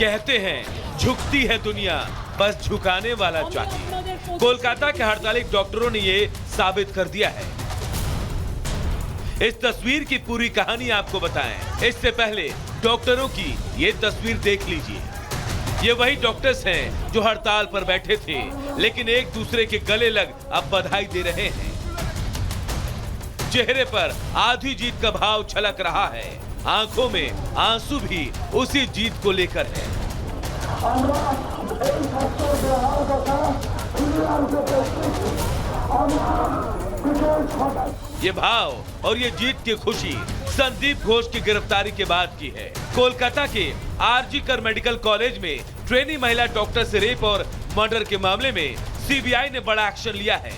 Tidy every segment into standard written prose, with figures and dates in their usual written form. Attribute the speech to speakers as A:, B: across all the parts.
A: कहते हैं झुकती है दुनिया, बस झुकाने वाला चाहिए। कोलकाता के हड़ताली डॉक्टरों ने ये साबित कर दिया है। इस तस्वीर की पूरी कहानी आपको बताएं, इससे पहले डॉक्टरों की ये तस्वीर देख लीजिए। ये वही डॉक्टर्स हैं जो हड़ताल पर बैठे थे, लेकिन एक दूसरे के गले लग अब बधाई दे रहे हैं। चेहरे पर आधी जीत का भाव छलक रहा है, आंखों में आंसू भी उसी जीत को लेकर है। ये भाव और ये जीत की खुशी संदीप घोष की गिरफ्तारी के बाद की है। कोलकाता के आरजी कर मेडिकल कॉलेज में ट्रेनी महिला डॉक्टर से रेप और मर्डर के मामले में सीबीआई ने बड़ा एक्शन लिया है।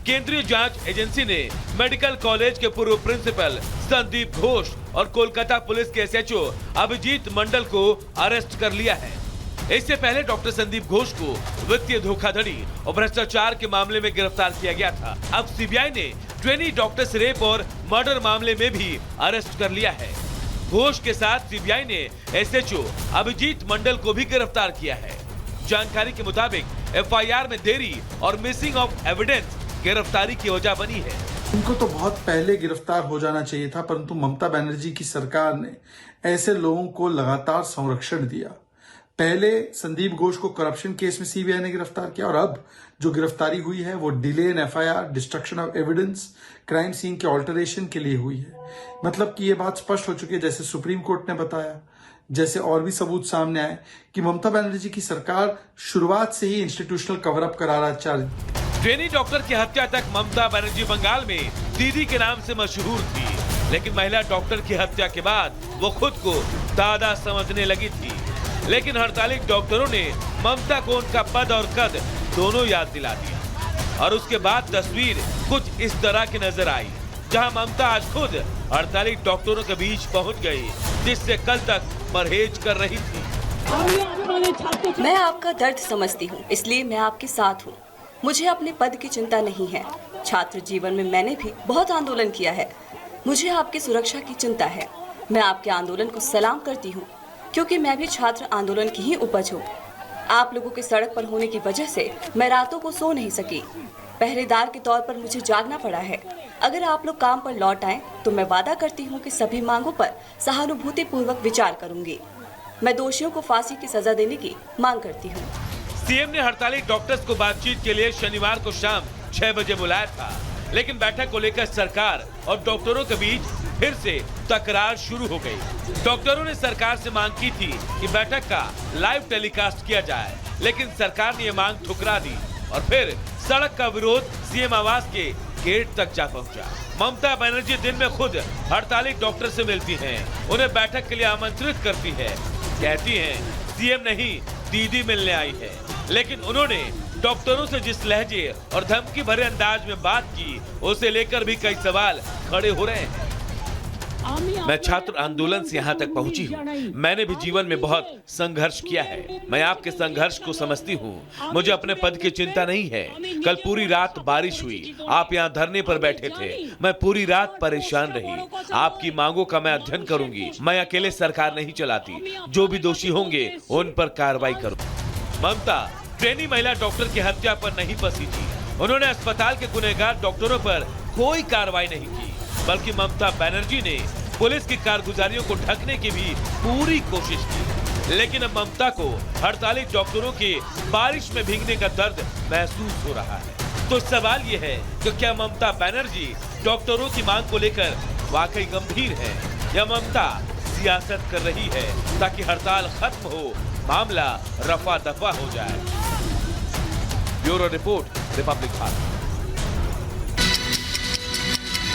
A: केंद्रीय जांच एजेंसी ने मेडिकल कॉलेज के पूर्व प्रिंसिपल संदीप घोष और कोलकाता पुलिस के एसएचओ अभिजीत मंडल को अरेस्ट कर लिया है। इससे पहले डॉक्टर संदीप घोष को वित्तीय धोखाधड़ी और भ्रष्टाचार के मामले में गिरफ्तार किया गया था। अब सीबीआई ने ट्रेनी डॉक्टर से रेप और मर्डर मामले में भी अरेस्ट कर लिया है। घोष के साथ सीबीआई ने एसएचओ अभिजीत मंडल को भी गिरफ्तार किया है। जानकारी के मुताबिक एफआईआर में देरी और मिसिंग ऑफ एविडेंस गिरफ्तारी की वजह बनी है।
B: उनको तो बहुत पहले गिरफ्तार हो जाना चाहिए था, परंतु ममता बनर्जी की सरकार ने ऐसे लोगों को लगातार संरक्षण दिया। पहले संदीप घोष को करप्शन केस में सीबीआई ने गिरफ्तार किया और अब जो गिरफ्तारी हुई है वो delay in FIR, destruction of evidence, crime scene के ऑल्टरेशन के लिए हुई है। मतलब कि ये बात स्पष्ट हो चुकी है, जैसे सुप्रीम कोर्ट ने बताया, जैसे और भी सबूत सामने आए कि ममता बनर्जी की सरकार शुरुआत से ही इंस्टीट्यूशनल कवर अप करा रहा चाह।
A: ट्रेनी डॉक्टर की हत्या तक ममता बनर्जी बंगाल में दीदी के नाम से मशहूर थी, लेकिन महिला डॉक्टर की हत्या के बाद वो खुद को दादा समझने लगी थी। लेकिन हड़ताली डॉक्टरों ने ममता को उनका पद और कद दोनों याद दिला दिया और उसके बाद तस्वीर कुछ इस तरह की नजर आई, जहां ममता आज खुद हड़ताली डॉक्टरों के बीच पहुंच गई, जिससे कल तक परहेज कर रही थी।
C: मैं आपका दर्द समझती हूँ, इसलिए मैं आपके साथ हूँ। मुझे अपने पद की चिंता नहीं है। छात्र जीवन में मैंने भी बहुत आंदोलन किया है। मुझे आपकी सुरक्षा की चिंता है। मैं आपके आंदोलन को सलाम करती हूँ, क्योंकि मैं भी छात्र आंदोलन की ही उपज हूँ। आप लोगों के सड़क पर होने की वजह से मैं रातों को सो नहीं सकी। पहरेदार के तौर पर मुझे जागना पड़ा है। अगर आप लोग काम पर लौट आए तो मैं वादा करती हूँ कि सभी मांगों पर सहानुभूति पूर्वक विचार करूंगी। मैं दोषियों को फांसी की सजा देने की मांग करती हूँ।
A: सीएम ने हड़ताली डॉक्टर्स को बातचीत के लिए शनिवार को शाम 6 बजे बुलाया था, लेकिन बैठक को लेकर सरकार और डॉक्टरों के बीच फिर से तकरार शुरू हो गई। डॉक्टरों ने सरकार से मांग की थी कि बैठक का लाइव टेलीकास्ट किया जाए, लेकिन सरकार ने ये मांग ठुकरा दी और फिर सड़क का विरोध सीएम आवास के गेट तक जा पहुंचा। ममता बनर्जी दिन में खुद हड़ताली डॉक्टर से मिलती हैं, उन्हें बैठक के लिए आमंत्रित करती है। कहती हैं सीएम नहीं दीदी मिलने आई है, लेकिन उन्होंने डॉक्टरों से जिस लहजे और धमकी भरे अंदाज में बात की, उसे लेकर भी कई सवाल खड़े हो रहे हैं। मैं छात्र आंदोलन से यहाँ तक पहुँची हूँ। मैंने भी जीवन में बहुत संघर्ष किया है। मैं आपके संघर्ष को समझती हूँ। मुझे अपने पद की चिंता नहीं है। कल पूरी रात बारिश हुई, आप यहाँ धरने पर बैठे थे। मैं पूरी रात परेशान रही। आपकी मांगों का मैं अध्ययन करूंगी। मैं अकेले सरकार नहीं चलाती। जो भी दोषी होंगे उन पर कार्रवाई करूँ। ममता ट्रेनी महिला डॉक्टर की हत्या पर नहीं फंसी थी। उन्होंने अस्पताल के गुनहगार डॉक्टरों पर कोई कार्रवाई नहीं की, बल्कि ममता बनर्जी ने पुलिस की कारगुजारियों को ढकने की भी पूरी कोशिश की। लेकिन अब ममता को हड़ताली डॉक्टरों के बारिश में भीगने का दर्द महसूस हो रहा है। तो सवाल ये है कि क्या ममता बनर्जी डॉक्टरों की मांग को लेकर वाकई गंभीर है, या ममता सियासत कर रही है ताकि हड़ताल खत्म हो, मामला रफा दफा हो जाए। Bureau report, Republic Bharat.